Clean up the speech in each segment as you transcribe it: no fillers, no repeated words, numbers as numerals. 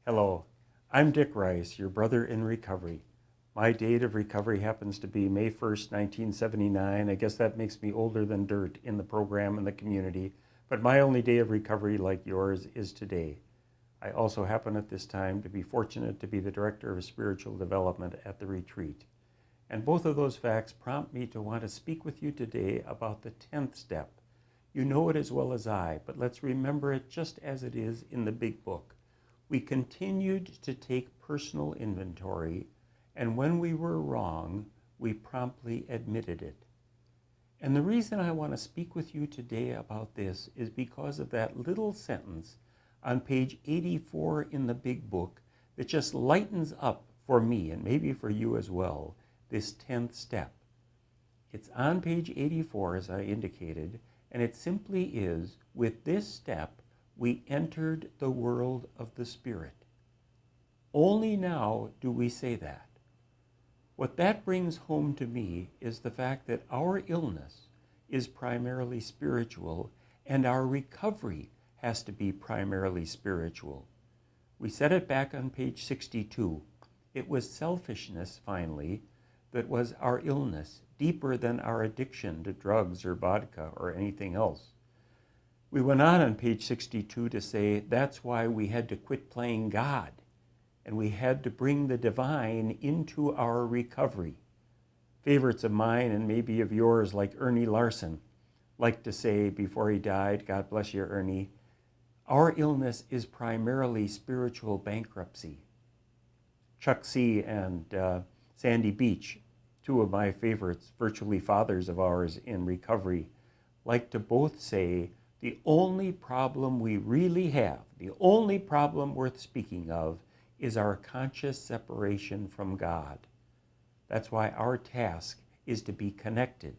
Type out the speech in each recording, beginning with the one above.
Hello, I'm Dick Rice, your brother in recovery. My date of recovery happens to be May 1st, 1979. I guess that makes me older than dirt in the program and the community, but my only day of recovery, like yours, is today. I also happen at this time to be fortunate to be the Director of Spiritual Development at the retreat. And both of those facts prompt me to want to speak with you today about the 10th step. You know it as well as I, but let's remember it just as it is in the big book. We continued to take personal inventory, and when we were wrong, we promptly admitted it. And the reason I want to speak with you today about this is because of that little sentence on page 84 in the big book that just lightens up for me, and maybe for you as well, this 10th step. It's on page 84, as I indicated, and it simply is, with this step, we entered the world of the Spirit. Only now do we say that. What that brings home to me is the fact that our illness is primarily spiritual, and our recovery has to be primarily spiritual. We said it back on page 62. It was selfishness, finally, that was our illness, deeper than our addiction to drugs or vodka or anything else. We went on page 62 to say that's why we had to quit playing God, and we had to bring the divine into our recovery. Favorites of mine and maybe of yours, like Ernie Larson, liked to say before he died, God bless you, Ernie, our illness is primarily spiritual bankruptcy. Chuck C. and Sandy Beach, two of my favorites, virtually fathers of ours in recovery, like to both say, the only problem we really have, the only problem worth speaking of, is our conscious separation from God. That's why our task is to be connected.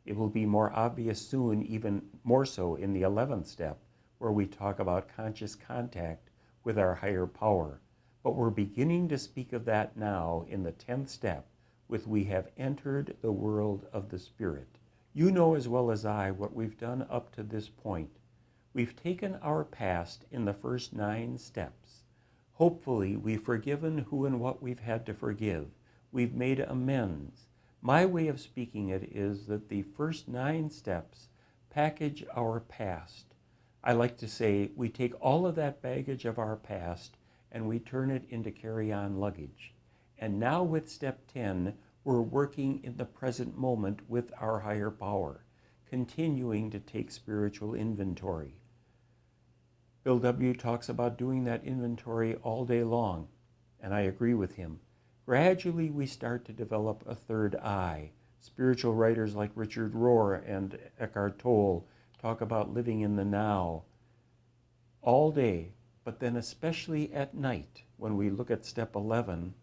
It will be more obvious soon, even more so in the 11th step, where we talk about conscious contact with our higher power. But we're beginning to speak of that now in the 10th step, with we have entered the world of the Spirit. You know as well as I what we've done up to this point. We've taken our past in the first 9 steps. Hopefully, we've forgiven who and what we've had to forgive. We've made amends. My way of speaking it is that the first 9 steps package our past. I like to say we take all of that baggage of our past and we turn it into carry-on luggage. And now with step 10, we're working in the present moment with our higher power, continuing to take spiritual inventory. Bill W. talks about doing that inventory all day long, and I agree with him. Gradually, we start to develop a third eye. Spiritual writers like Richard Rohr and Eckhart Tolle talk about living in the now all day, but then especially at night, when we look at step 11,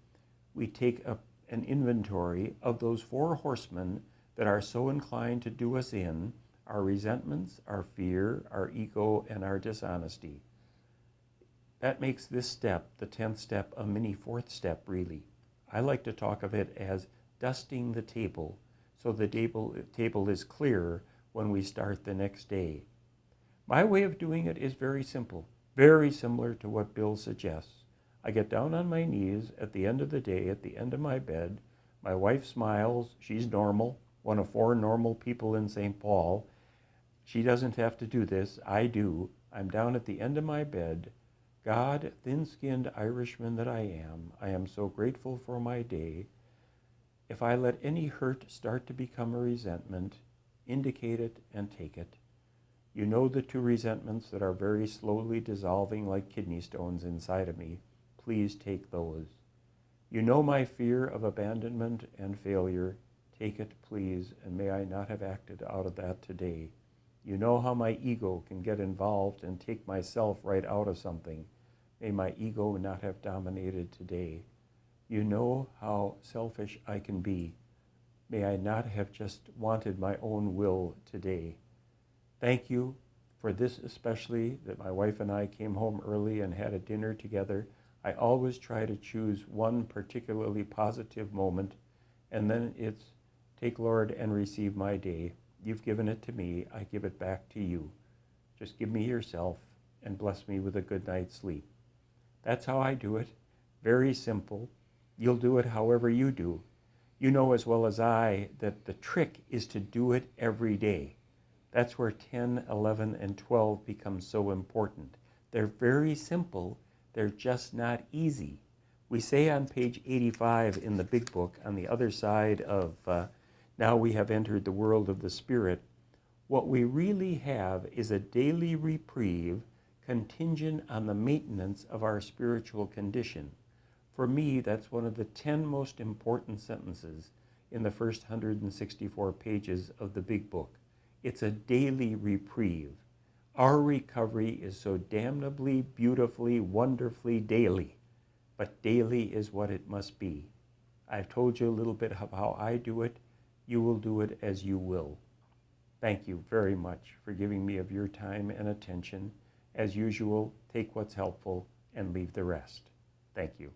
we take an inventory of those 4 horsemen that are so inclined to do us in, our resentments, our fear, our ego, and our dishonesty. That makes this step, the 10th step, a mini 4th step, really. I like to talk of it as dusting the table, so the table is clear when we start the next day. My way of doing it is very simple, very similar to what Bill suggests. I get down on my knees at the end of the day, at the end of my bed. My wife smiles. She's normal, one of 4 normal people in St. Paul. She doesn't have to do this. I do. I'm down at the end of my bed. God, thin-skinned Irishman that I am so grateful for my day. If I let any hurt start to become a resentment, indicate it and take it. You know the 2 resentments that are very slowly dissolving like kidney stones inside of me. Please take those. You know my fear of abandonment and failure. Take it, please, and may I not have acted out of that today. You know how my ego can get involved and take myself right out of something. May my ego not have dominated today. You know how selfish I can be. May I not have just wanted my own will today. Thank you for this especially, that my wife and I came home early and had a dinner together. I always try to choose one particularly positive moment, and then it's take, Lord, and receive my day. You've given it to me. I give it back to you. Just give me yourself and bless me with a good night's sleep. That's how I do it. Very simple. You'll do it however you do. You know as well as I that the trick is to do it every day. That's where 10, 11, and 12 become so important. They're very simple. They're just not easy. We say on page 85 in the big book, on the other side of Now We Have Entered the World of the Spirit, what we really have is a daily reprieve contingent on the maintenance of our spiritual condition. For me, that's one of the 10 most important sentences in the first 164 pages of the big book. It's a daily reprieve. Our recovery is so damnably, beautifully, wonderfully daily, but daily is what it must be. I've told you a little bit of how I do it. You will do it as you will. Thank you very much for giving me of your time and attention. As usual, take what's helpful and leave the rest. Thank you.